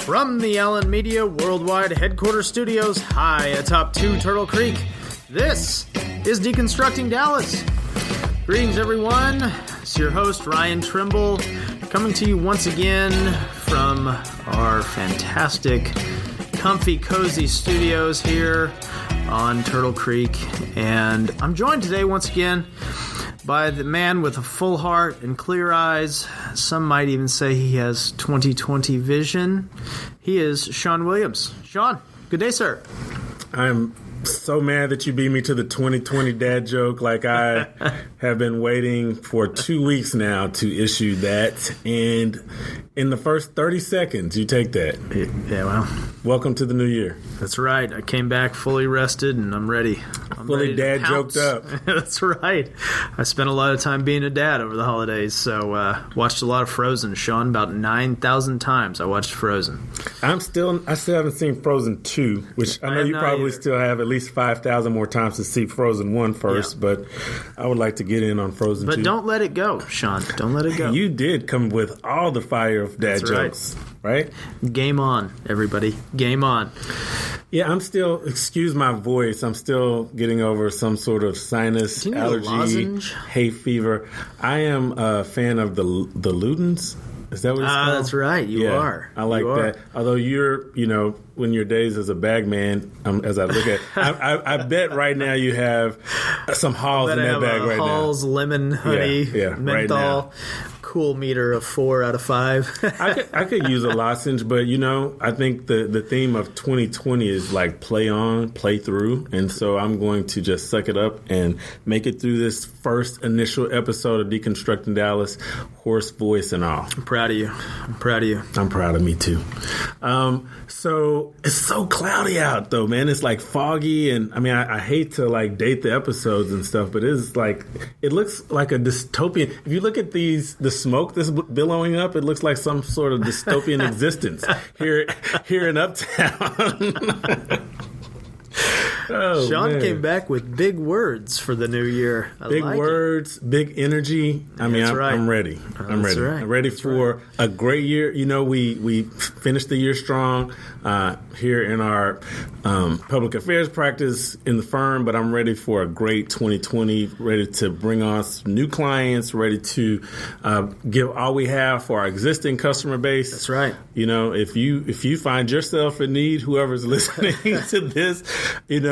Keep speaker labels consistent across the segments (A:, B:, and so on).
A: From the Allen Media Worldwide Headquarters Studios, high atop 2 Turtle Creek, this is Deconstructing Dallas. Greetings, everyone. It's your host, Ryan Trimble, coming to you once again from our fantastic, comfy, cozy studios here on Turtle Creek. And I'm joined today once again by the man with a full heart and clear eyes. Some might even say he has 20/20 vision. He is Sean Williams. Sean, good day, sir.
B: I'm so mad that you beat me to the 2020 dad joke. Like, I have been waiting for 2 weeks now to issue that. And in the first 30 seconds, you take that.
A: Yeah, well.
B: Welcome to the new year.
A: That's right. I came back fully rested and I'm ready.
B: Fully dad joked up.
A: That's right. I spent a lot of time being a dad over the holidays, so watched a lot of Frozen, Sean. About 9,000 times I watched Frozen. I
B: still haven't seen Frozen 2, which I know you probably still have at least 5,000 more times to see Frozen 1 first, yeah. But I would like to get in on Frozen 2.
A: But don't let it go, Sean. Don't let it go.
B: You did come with all the fire of dad jokes, right?
A: Game on, everybody. Game on.
B: Yeah, I'm still, excuse my voice, I'm still getting over some sort of sinus allergy, hay fever. I am a fan of the Ludens. Is that what it's called?
A: That's right. You are.
B: I like that. Although you're, when your days as a bag man, as I look at, I bet right now you have some Halls in that bag right now.
A: Halls lemon honey, menthol.
B: Right now.
A: Cool meter of 4 out of 5.
B: I could use a lozenge, but I think the theme of 2020 is like play on, play through, and so I'm going to just suck it up and make it through this first initial episode of Deconstructing Dallas, hoarse voice and all.
A: I'm proud of you. I'm proud
B: of me too. So it's so cloudy out though, man. It's like foggy, and I mean I hate to like date the episodes and stuff, but it looks like a dystopian. If you look at the smoke that's billowing up, it looks like some sort of dystopian existence here in Uptown.
A: Sean came back with big words for the new year.
B: Big words, big energy. I'm ready. I'm ready.
A: Right.
B: I'm ready for a great year. We finished the year strong here in our public affairs practice in the firm, but I'm ready for a great 2020, ready to bring on some new clients, ready to give all we have for our existing customer base.
A: That's right.
B: If you find yourself in need, whoever's listening to this,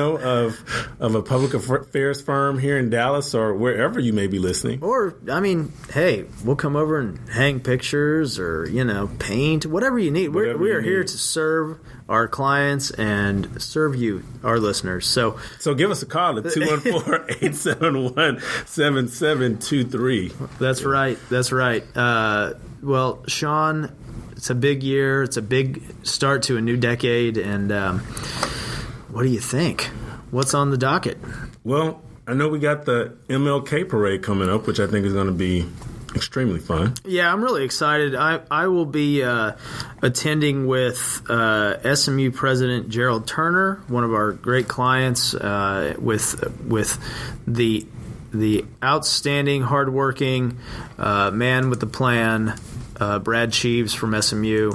B: of a public affairs firm here in Dallas or wherever you may be listening.
A: Or, hey, we'll come over and hang pictures or, paint, whatever you need. We are here to serve our clients and serve you, our listeners. So
B: give us a call at 214-871-7723.
A: That's right. Well, Sean, it's a big year. It's a big start to a new decade. And what do you think? What's on the docket?
B: Well, I know we got the MLK parade coming up, which I think is going to be extremely fun. Yeah,
A: I'm really excited. I will be attending with SMU President Gerald Turner, one of our great clients, with the outstanding, hardworking man with the plan, Brad Cheeves from SMU.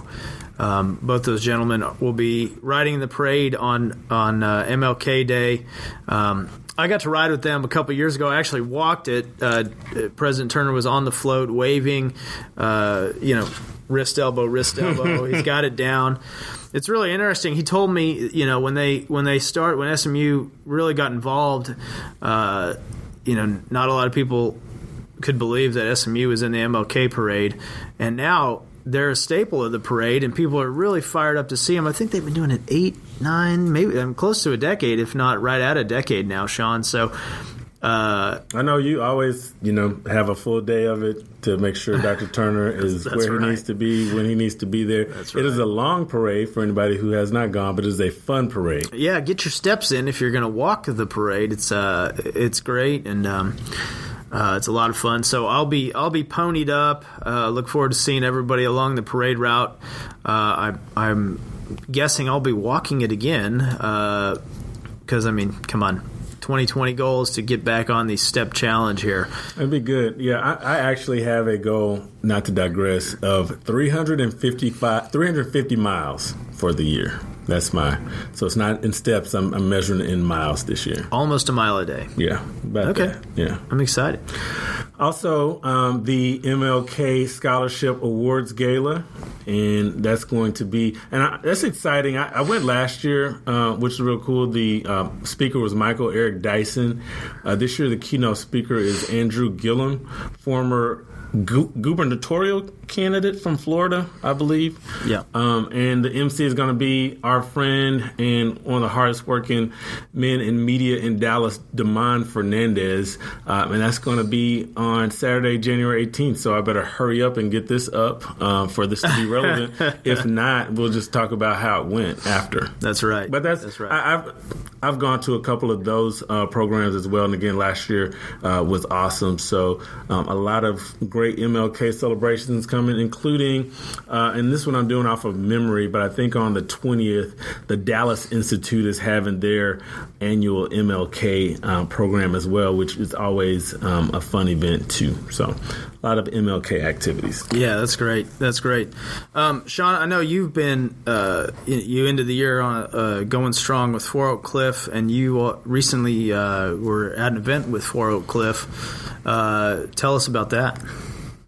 A: Both those gentlemen will be riding the parade on MLK Day. I got to ride with them a couple years ago. I actually walked it. President Turner was on the float waving, wrist elbow. He's got it down. It's really interesting. He told me, when SMU really got involved, not a lot of people could believe that SMU was in the MLK parade, and now they're a staple of the parade, and people are really fired up to see them. I think they've been doing it 8, 9, maybe close to a decade, if not right at a decade now, Sean. So
B: I know you always, have a full day of it to make sure Dr. Turner is where he needs to be when he needs to be there. That's right. It is a long parade for anybody who has not gone, but it is a fun parade.
A: Yeah, get your steps in if you're going to walk the parade. It's great, and it's a lot of fun. So I'll be ponied up. Look forward to seeing everybody along the parade route. I'm guessing I'll be walking it again because, come on. 2020 goal is to get back on the step challenge here.
B: That'd be good. Yeah, I actually have a goal, not to digress, of 350 miles for the year. That's so it's not in steps. I'm measuring it in miles this year.
A: Almost a mile a day.
B: Yeah.
A: Okay.
B: That. Yeah.
A: I'm excited.
B: Also, the MLK Scholarship Awards Gala, and that's going to be, that's exciting. I went last year, which is real cool. The speaker was Michael Eric Dyson. This year, the keynote speaker is Andrew Gillum, former gubernatorial candidate from Florida, I believe.
A: Yeah.
B: And the MC is going to be our friend and one of the hardest working men in media in Dallas, Damon Fernandez. And that's going to be on Saturday, January 18th. So I better hurry up and get this up for this to be relevant. If not, we'll just talk about how it went after.
A: That's right.
B: But that's
A: right.
B: I've gone to a couple of those programs as well. And again, last year was awesome. So a lot of great MLK celebrations coming, including, and this one I'm doing off of memory, but I think on the 20th, the Dallas Institute is having their annual MLK program as well, which is always a fun event too. So a lot of MLK activities.
A: Yeah, that's great. That's great. Sean, I know you've been you ended the year on going strong with Four Oak Cliff, and you recently were at an event with Four Oak Cliff. Tell us about that.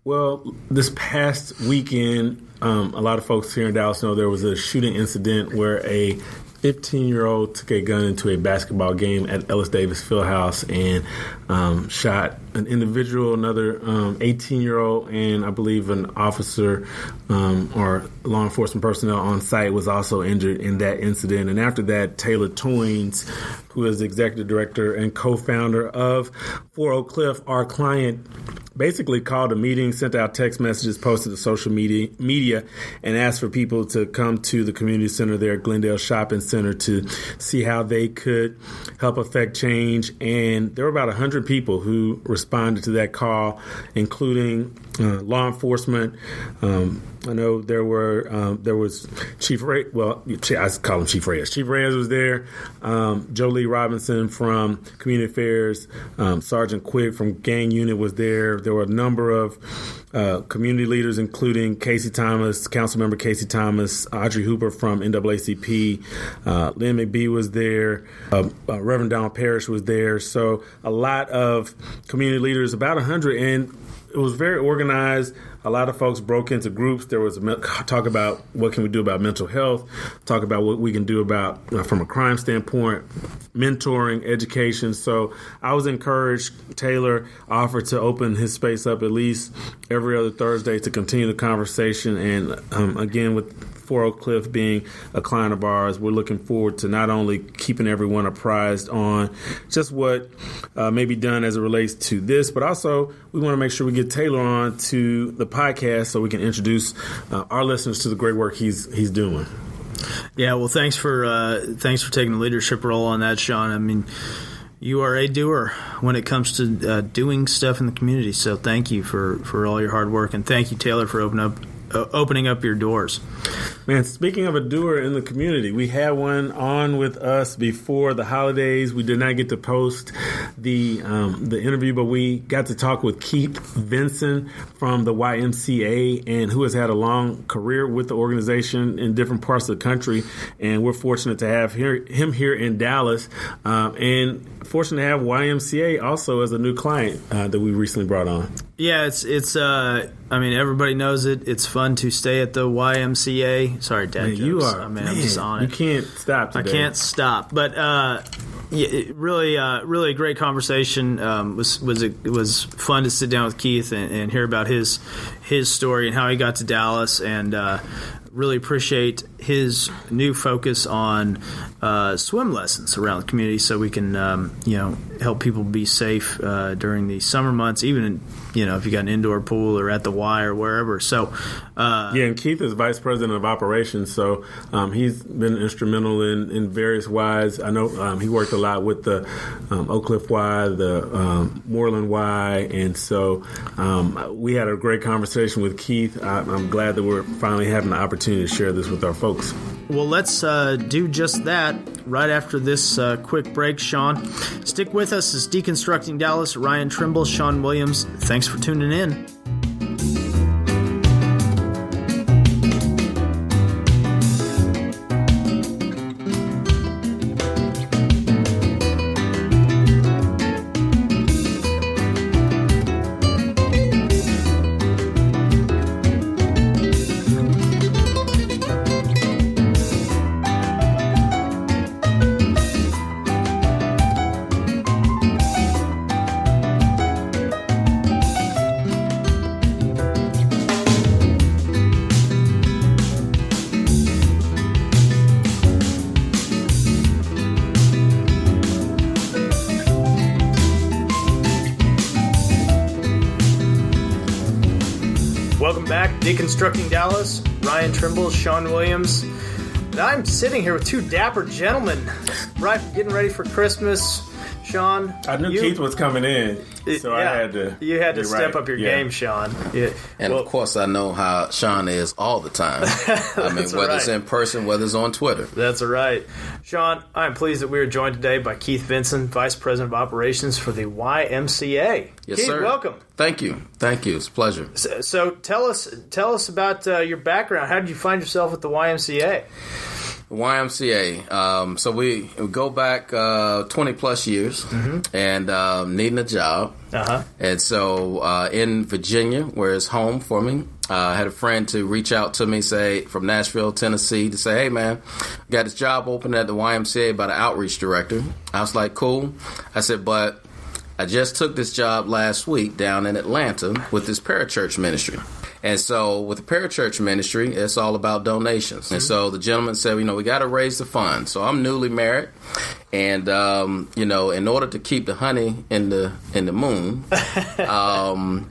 B: Well, this past weekend, a lot of folks here in Dallas know there was a shooting incident where a 15-year-old took a gun into a basketball game at Ellis Davis Fieldhouse and shot an individual, another 18-year-old, and I believe an officer or law enforcement personnel on site was also injured in that incident. And after that, Taylor Toynes, who is the executive director and co-founder of Four Oak Cliff, our client, basically called a meeting, sent out text messages, posted to social media, and asked for people to come to the community center there at Glendale Shopping Center to see how they could help affect change. And there were about 100 people who responded to that call, including law enforcement. I know there was Chief Reyes. Well, I call him Chief Reyes. Chief Reyes was there. Jolie Robinson from Community Affairs. Sergeant Quick from Gang Unit was there. There were a number of community leaders, including Casey Thomas, Councilmember Casey Thomas, Audrey Hooper from NAACP. Lynn McBee was there. Reverend Donald Parrish was there. So a lot of community leaders, about 100, and it was very organized. A lot of folks broke into groups. There was talk about what can we do about mental health, talk about what we can do about from a crime standpoint, mentoring, education. So I was encouraged. Taylor offered to open his space up at least every other Thursday to continue the conversation. And again, with Four Oak Cliff being a client of ours, we're looking forward to not only keeping everyone apprised on just what may be done as it relates to this, but also we want to make sure we get Taylor on to the podcast so we can introduce our listeners to the great work he's doing.
A: Yeah, well, thanks for taking the leadership role on that, Sean. I mean, you are a doer when it comes to doing stuff in the community. So thank you for all your hard work, and thank you, Taylor, for opening up your doors.
B: Man, speaking of a doer in the community, we had one on with us before the holidays. We did not get to post the interview, but we got to talk with Keith Vinson from the YMCA, and who has had a long career with the organization in different parts of the country. And we're fortunate to have him here in Dallas, and fortunate to have YMCA also as a new client that we recently brought on.
A: Yeah, it's I mean, everybody knows it. It's fun to stay at the YMCA. Sorry, Dad.
B: Man,
A: jokes.
B: you are.
A: I'm just on it.
B: You can't stop today.
A: I can't stop. But yeah, really a great conversation. It was fun to sit down with Keith and hear about his story and how he got to Dallas, and really appreciate his new focus on swim lessons around the community, so we can help people be safe during the summer months, even if you got an indoor pool or at the Y or wherever. So
B: and Keith is vice president of operations, so he's been instrumental in various Ys. I know he worked a lot with the Oak Cliff Y, the Moreland Y, and so we had a great conversation with Keith. I'm glad that we're finally having the opportunity to share this with our folks.
A: Well, let's do just that right after this quick break, Sean. Stick with us as Deconstructing Dallas. Ryan Trimble, Sean Williams. Thanks for tuning in. Welcome back, Deconstructing Dallas. Ryan Trimble, Sean Williams. And I'm sitting here with two dapper gentlemen, right, getting ready for Christmas. Sean,
B: I knew Keith was coming in, so I had to.
A: You had to step up your game, Sean. Yeah.
C: And of course, I know how Sean is all the time. I mean, whether it's in person, whether it's on Twitter.
A: That's right. Sean, I'm pleased that we are joined today by Keith Vinson, Vice President of Operations for the YMCA.
C: Yes,
A: Keith,
C: sir.
A: Welcome.
C: Thank you. It's a pleasure.
A: So tell us about your background. How did you find yourself at the YMCA?
C: YMCA. So we go back 20 plus years and needing a job. And so in Virginia, where it's home for me, I had a friend to reach out to me, say from Nashville, Tennessee, to say, hey, man, got this job open at the YMCA by the outreach director. I was like, cool. I said, but I just took this job last week down in Atlanta with this parachurch ministry. And so with the parachurch ministry, it's all about donations. And so the gentleman said, we got to raise the funds. So I'm newly married. And, in order to keep the honey in the moon,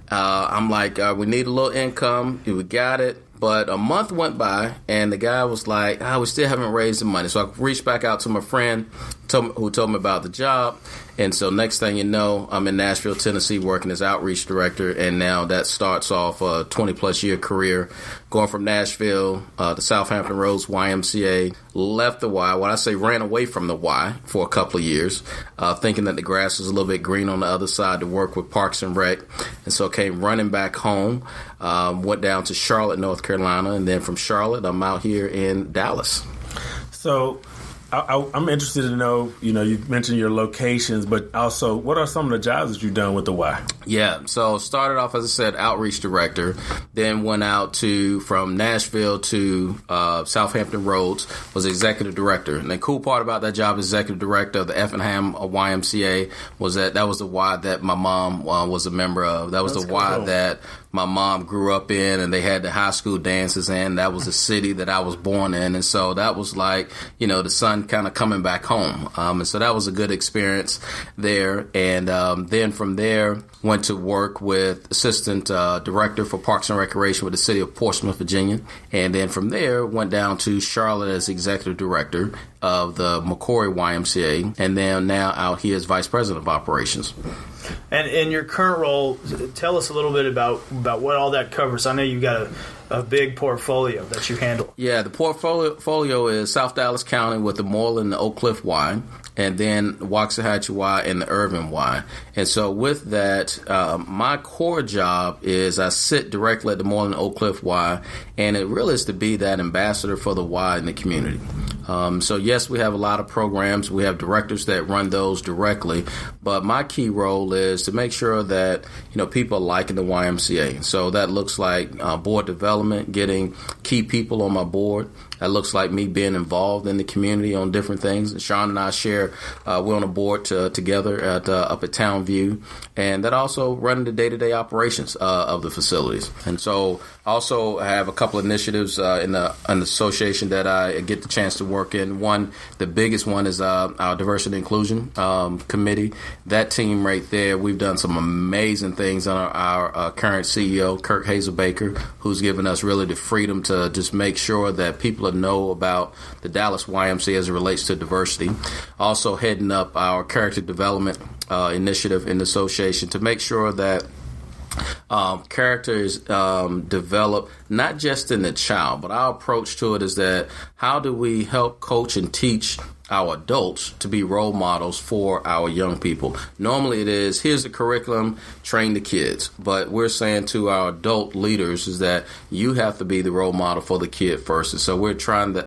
C: I'm like, we need a little income. We got it. But a month went by, and the guy was like, we still haven't raised the money. So I reached back out to my friend who told me about the job. And so next thing you know, I'm in Nashville, Tennessee, working as outreach director. And now that starts off a 20-plus year career, going from Nashville to Southampton Roads, YMCA, left the Y. When I say ran away from the Y for a couple of years, thinking that the grass was a little bit green on the other side to work with Parks and Rec. And so came running back home, went down to Charlotte, North Carolina. And then from Charlotte, I'm out here in Dallas.
B: So I'm interested to know, you mentioned your locations, but also what are some of the jobs that you've done with the Y?
C: Yeah, so started off, as I said, outreach director, then went out from Nashville to Southampton Roads, was executive director. And the cool part about that job, executive director of the Effingham YMCA, was that was the Y that my mom was a member of. That was the Y that my mom grew up in, and they had the high school dances in. That was the city that I was born in. And so that was like, the sun kind of coming back home. And so that was a good experience there. And then from there, went to work with assistant director for Parks and Recreation with the city of Portsmouth, Virginia. And then from there, went down to Charlotte as executive director of the McCory YMCA. And then now out here as vice president of operations.
A: And in your current role, tell us a little bit about what all that covers. I know you've got a big portfolio that you handle.
C: Yeah, the portfolio is South Dallas County with the Moreland and the Oak Cliff Y, and then Waxahachie Y and the Irvin Y. And so with that, my core job is I sit directly at the Moreland and Oak Cliff Y, and it really is to be that ambassador for the Y in the community. So yes, we have a lot of programs. We have directors that run those directly, but my key role is to make sure that people are liking the YMCA. So that looks like board development, getting key people on my board. That looks like me being involved in the community on different things. And Sean and I share, we're on a board together up at Town View, and that also running the day-to-day operations of the facilities. And so also I have a couple of initiatives in the association that I get the chance to work in. One, the biggest one is our diversity and inclusion committee. That team right there, we've done some amazing things on our current CEO, Kirk Hazelbaker, who's given us really the freedom to just make sure that people know about the Dallas YMCA as it relates to diversity. Also heading up our character development initiative in the association to make sure that character is developed not just in the child, but our approach to it is that how do we help coach and teach our adults to be role models for our young people? Normally it is, here's the curriculum, train the kids. But we're saying to our adult leaders is that you have to be the role model for the kid first. And so we're trying to